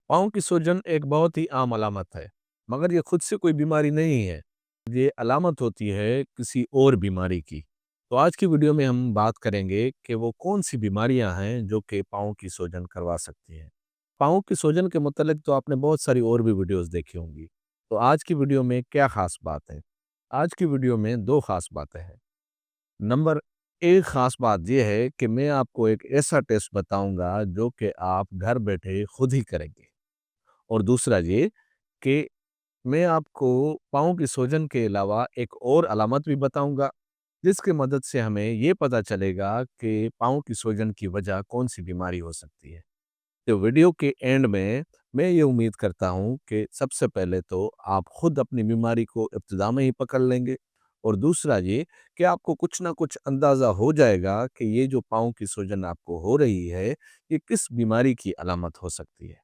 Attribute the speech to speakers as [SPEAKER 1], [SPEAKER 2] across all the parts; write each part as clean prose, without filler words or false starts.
[SPEAKER 1] पाँव की सूजन एक बहुत ही आम अलामत है, मगर ये खुद से कोई बीमारी नहीं है। ये अलामत होती है किसी और बीमारी की। तो आज की वीडियो में हम बात करेंगे कि वो कौन-सी बीमारियां हैं जो कि पाँव की सूजन करवा सकती हैं। पाँव की सूजन के मुतालिक तो आपने बहुत सारी और भी वीडियोस देखी होंगी। तो आज की वीडियो में क्या खास बात है? आज की वीडियो में 2 खास बातें हैं। नंबर 1 खास बात ये है कि मैं आपको एक ऐसा टेस्ट बताऊँगा जो कि आप घर बैठे खुद ही करेंगे। और दूसरा ये कि मैं आपको पाँव की सूजन के अलावा एक और अलामत भी बताऊंगा, जिसकी मदद से हमें ये पता चलेगा कि पाँव की सूजन की वजह कौन-सी बीमारी हो सकती है। तो वीडियो के एंड में मैं ये उम्मीद करता हूँ कि सबसे पहले तो आप खुद अपनी बीमारी को इब्तिदा में ही पकड़ लेंगे और दूसरा ये कि आपको कुछ ना कुछ अंदाज़ा हो जाएगा कि ये जो पाँव की सूजन आपको हो रही है, ये किस बीमारी की अलामत हो सकती है।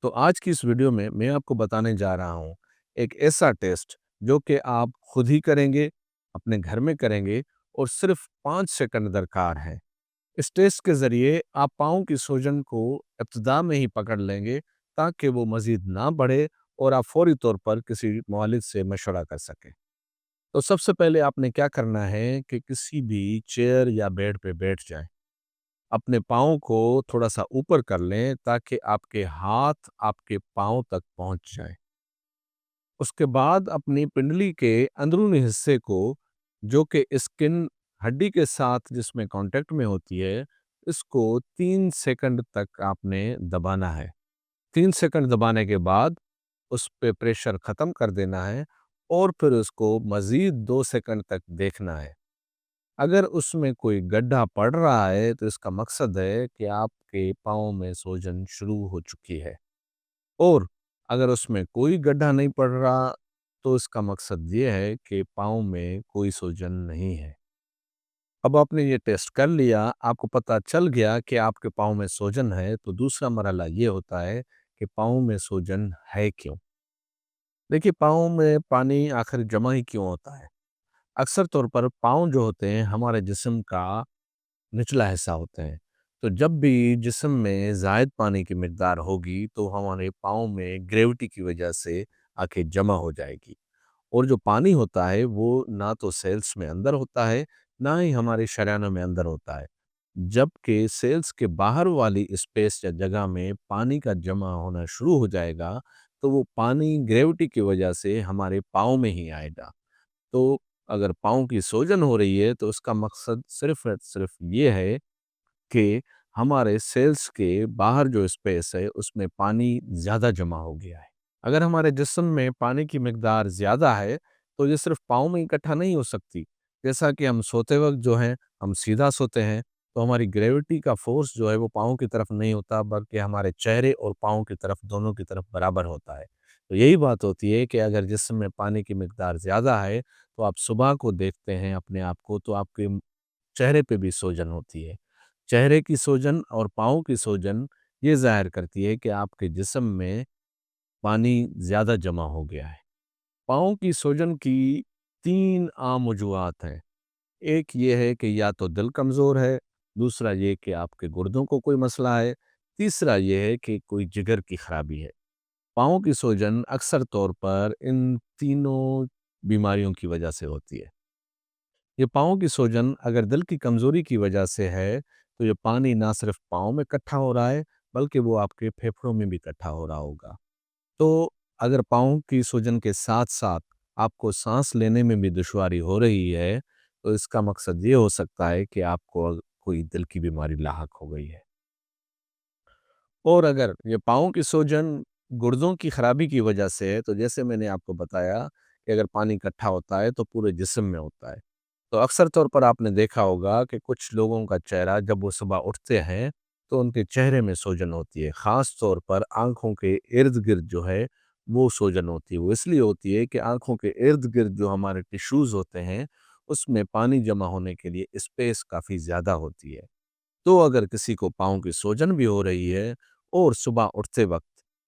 [SPEAKER 1] तो आज की इस वीडियो में मैं आपको बताने जा रहा हूँ एक ऐसा टेस्ट जो कि आप खुद ही करेंगे, अपने घर में करेंगे और सिर्फ 5 सेकंड दरकार है। इस टेस्ट के ज़रिए आप पाँव की सूजन को इब्तिदा में ही पकड़ लेंगे ताकि वो मज़ीद ना बढ़े और आप फौरी तौर पर किसी मुआलिज से मशवरा कर सकें। तो सबसे पहले आपने क्या करना है कि किसी भी चेयर या बेड पे बैठ जाएँ। अपने पाँव को थोड़ा-सा ऊपर कर लें ताकि आपके हाथ आपके पाँव तक पहुँच जाएँ। उसके बाद अपनी पिंडली के अंदरूनी हिस्से को जो कि स्किन हड्डी के साथ जिसमें कॉन्टैक्ट में होती है, इसको 3 सेकंड तक आपने दबाना है। 3 सेकंड दबाने के बाद उस पे प्रेशर ख़त्म कर देना है और फिर उसको मज़ीद 2 सेकंड तक देखना है। अगर उसमें कोई गड्ढा पड़ रहा है तो इसका मकसद है कि आपके पाँव में सूजन शुरू हो चुकी है और अगर उसमें कोई गड्ढा नहीं पड़ रहा तो इसका मकसद ये है कि पाँव में कोई सूजन नहीं है। अब आपने ये टेस्ट कर लिया, आपको पता चल गया कि आपके पाँव में सूजन है, तो दूसरा मरहला ये होता है कि पाँव में सूजन है क्यों? देखिए, पाँव में पानी आखिर जमा ही क्यों होता है? अक्सर तौर पर पाँव जो होते हैं हमारे जिस्म का निचला हिस्सा होते हैं। तो जब भी जिस्म में ज़ायद पानी की मिकदार होगी तो हमारे पाँव में ग्रेविटी की वजह से आके जमा हो जाएगी। और जो पानी होता है वो ना तो सेल्स में अंदर होता है, ना ही हमारे शरयानों में अंदर होता है। जबकि सेल्स के बाहर वाली स्पेस या जगह में पानी का जमा होना शुरू हो जाएगा, तो वो पानी ग्रेविटी की वजह से हमारे पाँव में ही आएगा। तो अगर पाँव की सूजन हो रही है तो उसका मकसद सिर्फ़ और सिर्फ़ ये है कि हमारे सेल्स के बाहर जो स्पेस है उसमें पानी ज़्यादा जमा हो गया है। अगर हमारे जिस्म में पानी की मिकदार ज़्यादा है तो ये सिर्फ़ पाँव में इकट्ठा नहीं हो सकती। जैसा कि हम सोते वक़्त जो है हम सीधा सोते हैं तो हमारी ग्रेविटी का फ़ोर्स जो है वो पाँव की तरफ नहीं होता बल्कि हमारे चेहरे और पाँव की तरफ दोनों की तरफ बराबर होता है। तो यही बात होती है कि अगर जिस्म में पानी की मिकदार ज़्यादा है तो आप सुबह को देखते हैं अपने आप को तो आपके चेहरे पे भी सूजन होती है। चेहरे की सूजन और पाँव की सूजन ये ज़ाहिर करती है कि आपके जिस्म में पानी ज़्यादा जमा हो गया है। पाँव की सूजन की 3 आम वजूहात हैं। एक ये है कि या तो दिल कमज़ोर है, दूसरा ये कि आपके गुर्दों को कोई मसला है, तीसरा ये है कि कोई जिगर की खराबी है। पाँव की सूजन अक्सर तौर पर इन तीनों बीमारियों की वजह से होती है। ये पाँव की सूजन अगर दिल की कमज़ोरी की वजह से है, तो ये पानी ना सिर्फ़ पाँव में इकट्ठा हो रहा है, बल्कि वो आपके फेफड़ों में भी इकट्ठा हो रहा होगा। तो अगर पाँव की सूजन के साथ-साथ आपको साँस लेने में भी दुश्वारी हो रही है, तो इसका मकसद ये हो सकता है कि आपको कोई दिल की बीमारी लाहक हो गई है। और अगर ये पाँव की सूजन गुर्दों की खराबी की वजह से है, तो जैसे मैंने आपको बताया कि अगर पानी इकट्ठा होता है, तो पूरे जिस्म में होता है। तो अक्सर तौर पर आपने देखा होगा कि कुछ लोगों का चेहरा जब वो सुबह उठते हैं, तो उनके चेहरे में सूजन होती है। ख़ास तौर पर आँखों के इर्द-गिर्द जो है, वो सूजन होती है। वो इसलिए होती है कि आँखों के इर्द-गिर्द जो हमारे टिश्यूज़ होते हैं, उसमें पानी जमा होने के लिए स्पेस काफ़ी ज़्यादा होती है। तो अगर किसी को पाँव की सूजन भी हो रही है और सुबह उठते वक़्त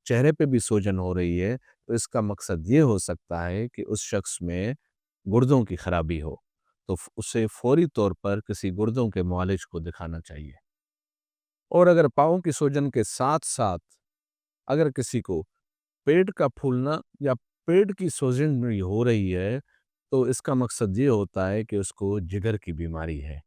[SPEAKER 1] चेहरे पे भी सूजन हो रही है, तो इसका मकसद ये हो सकता है कि उस शख्स में गुर्दों की खराबी हो। तो उसे फौरी तौर पर किसी गुर्दों के मुआलिज को दिखाना चाहिए। और अगर पाँव की सूजन के साथ-साथ اگر کسی کو پیٹ کا پھولنا یا پیٹ کی سوجن ہو رہی ہے تو اس کا مقصد یہ ہوتا ہے کہ اس کو جگر کی بیماری ہے۔